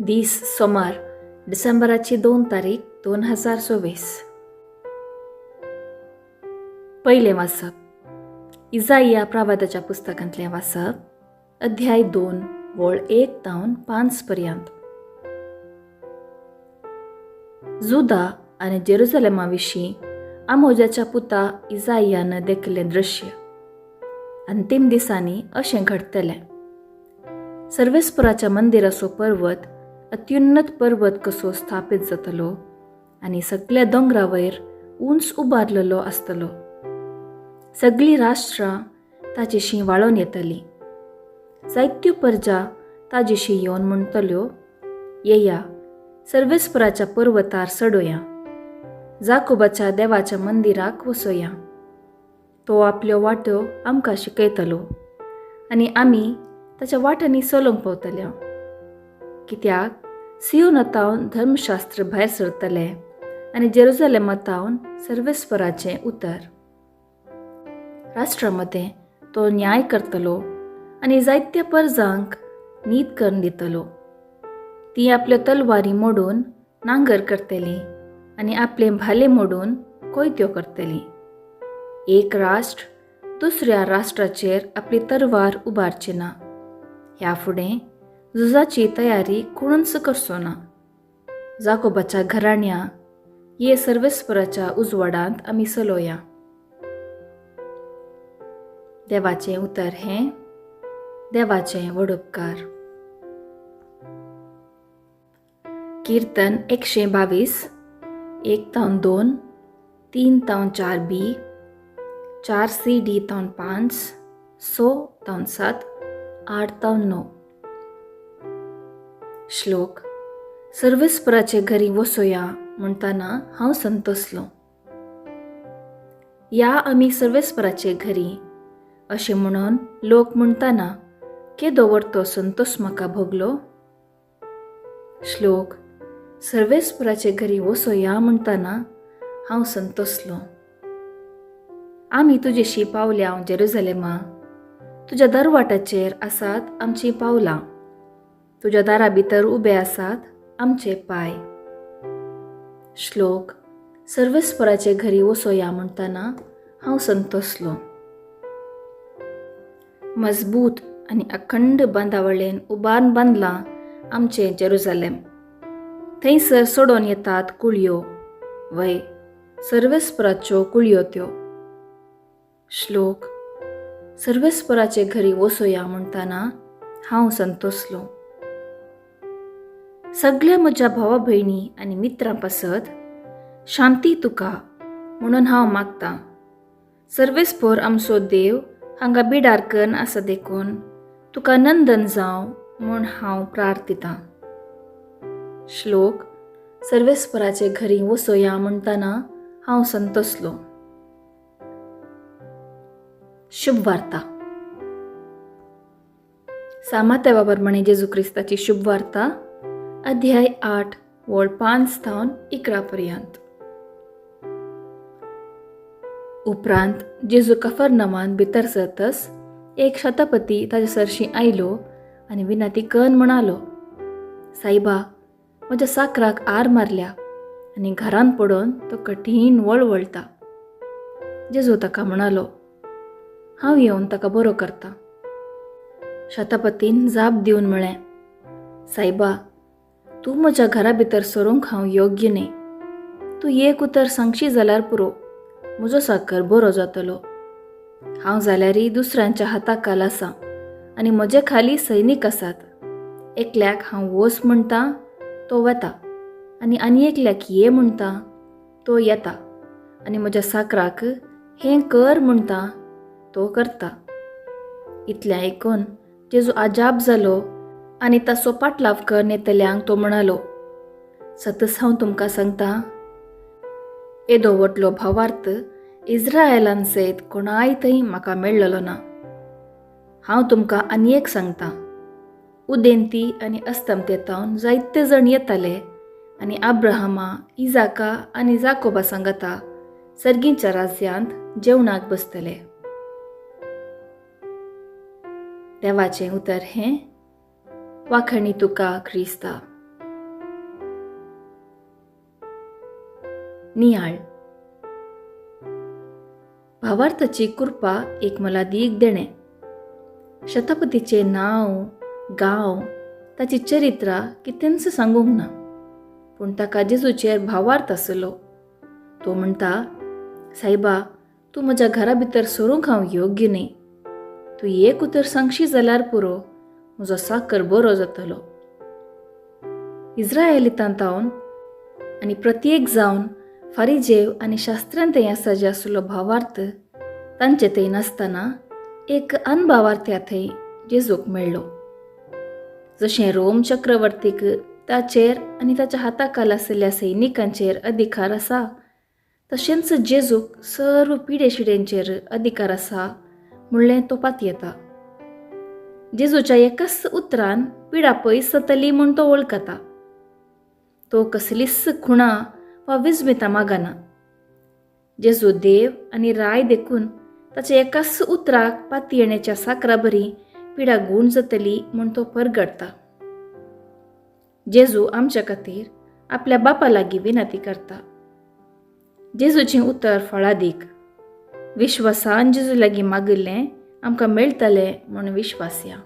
दीस सोमार डिसेंबराची 2 तारीख 2024. पहिले वाचप इजाइया प्रवादाच्या पुस्तकांतलें वाचप, अध्याय 2 वळ 1 तावन 5 पर्यंत. जुदा आनी जेरुसलेमा विशीं आमोजाच्या पुता इजाइयान देखिल्लें दृश्य. अंतिम दिसांनी अशें घडटलें. सर्वेस्पराच्या मंदिराचो पर्वत अत्युन्नत पर्वत कसो स्थापीत जातलो आनी सगळ्या दोंगरा वयर उंच उबारलेलो आसतलो. सगळीं राष्ट्रां ताजेशी वाळून येतलीं. जायत्यो परजा ताजेशी येवन म्हणटल्यो, येया सर्वेस्पराच्या पर्वतार चडोया, जाकोबाच्या देवाच्या मंदिराक वचोया. तो आपल्यो वाट्यो आमकां शिकयतलो आनी आमी ताच्या वाटांनी चलूंक पावतल्यो. कित्याक सियोनातावन धर्मशास्त्र भायर सरतले आनी जेरुसलेमातावन सर्वेस्पराचें उतर. राष्ट्रां तो न्याय करतलो आनी जायत्या परजांक नीत करून दितलो. ती आपल्यो तलवारी मोडून नांगर करतली आनी आपले भाले मोडून कोयत्यो करतली. एक राष्ट्र दुसऱ्या राष्ट्राचेर आपली तरवार उबारची ना. ह्या फुडें झुजाची तयारी कोणूच करचो ना. जाकोबाच्या घराण्या ये सर्वेस्पराच्या उजवाडांत आमी चलोया. देवाचें उतर हें, देवाचें व्हड उपकार. कीर्तन 122, 1 तावन 2, 3 तावन 4 बी, 4 सी डी तावन 5, 6 तावन 7, 8 तावन 9. श्लोक. सर्वेस्पराचे घरी वचोया म्हणटाना हांव संतोसलो. या आमी सर्वेस्पराचे घरी अशें म्हणून लोक म्हणटाना केदो वरतो संतोष म्हाका भोगलो. श्लोक. सर्वेस्पराचे घरी वचोया म्हणटाना हांव संतोसलो. आमी तुजेशी पावल्या जेरुसलेमा. तुज्या दरवाटाचेर आसात आमचीं पावलां. तुज्या दारा भितर उबे आसात आमचे पाय. श्लोक. सर्वेस्पराचे घरी वचोया म्हणटाना हांव संतोसलो. मजबूत आनी अखंड बांदावळेन उबारून बांदलां आमचें जेरुसलेम. थंयसर सोडून येतात कुळयो, वय सर्वेस्पराच्यो कुळयो त्यो. श्लोक. सर्वेस्पराचे घरी वचोया म्हणटाना हांव संतोसलो. सगळ्या म्हज्या भावा भयणी आनी मित्रां पासत शांती तुका म्हणून हांव मागतां. सर्वेस्पर आमचो देव हांगा बिडारकन आसा देखून तुका नंदन जावं म्हूण हांव प्रार्थितां. श्लोक. सर्वेस्पराचे घरी वचोया म्हणटाना हांव संतोसलो. शुभ वार्ता. सामात्या प्रमाणे जेजू क्रिस्ताची शुभ वार्ता, अध्याय 8 वळ 5 तावन 11 पर्यंत. उपरांत जेजू कफरनहूमान भितर सरतस एक शतपती ताचे सरशी आयलो आनी विनाती करून म्हणालो, सायबा, म्हज्या साकराक आर मारल्या आनी घरान पडून तो कठीण वळवळटा. जेजू ताका म्हणालो, हांव येवन ताका बरो करतां. शतपतीन जाप दिवन म्हळें, सायबा, तूं म्हज्या घरा भितर सरूंक हांव योग्य न्ही. तूं एक उतर सांगशी जाल्यार पुरो, म्हजो साकर बरो जातलो. हांव जाल्यारय दुसऱ्यांच्या हाताखाल आसां आनी म्हजे खाली सैनीक आसात. एकल्याक हांव वच म्हणटां तो वता आनी एकल्याक ये म्हणटां तो येता आनी म्हज्या साकराक हें कर म्हणटां तो करता. इतलें आयकून जेजू आजाप जालो आनी ताचो पाटलाव कर नेतल्यांक तो म्हणालो, सतस हांव तुमकां सांगतां, येदो व्हडलो भावार्थ इस्रायेलान सयत कोणाय थंय म्हाका मेळ्ळलो ना. हांव तुमकां आनी एक सांगतां, उदेंती आनी अस्तमतेतावन जायते जण येताले आनी अब्राहमा, इजाका आनी जाकोबा सांगता सर्गीच्या राज्यांत जेवणाक बसतले. देवाचें उतर हें, वाखणी तुका क्रिस्ता. नियाळ. भावार्थाची कृपा एक मला दीक देणे. शतपतीचे नाव, गांव, ताची चरित्रा कितेंच सांगूंक ना. पूण ताका जेजूचेर भावार्थ आसलो. तो म्हणटा, सायबा, तूं म्हज्या घरा भितर सरूंक हांव योग्य न्ही. तूं एक उतर सांगशी जाल्यार पुरो, म्हजो साकर बरो जातलो. इस्रायेलीतांतावन आनी प्रत्येक जावन फारिजेव आनी शास्त्रांत थंय आसा जे आसलो भावार्थ, तांचे थंय नासतना एक अनभावार्थ्या थंय जेजूक मेळ्ळो. जशें रोम चक्रवर्तीक ताचेर आनी ताच्या हाताखाल आशिल्ल्या सैनिकांचेर अधिकार आसा, तशेंच जेजूक सर्व पिडेशिडेंचेर अधिकार आसा म्हणलें तोपात येता. जेजूच्या एकाच उतरान पिडा पयस जातली म्हूण तो वळखता. तो कसलीच खुणा वा विजमितां मागना. जेजू देव आनी राय देखून ताच्या एकाच उतराक पाती येण्याच्या साकरा बरी पिडा गूण जातली म्हूण तो परगडता. जेजू आमच्या खातीर आपल्या बापा लागीं विनंती करता. जेजूचें उतर फळादीक. विश्वासान जेजू लागीं मागिल्लें आमकां मेळटलें म्हूण विश्वास या.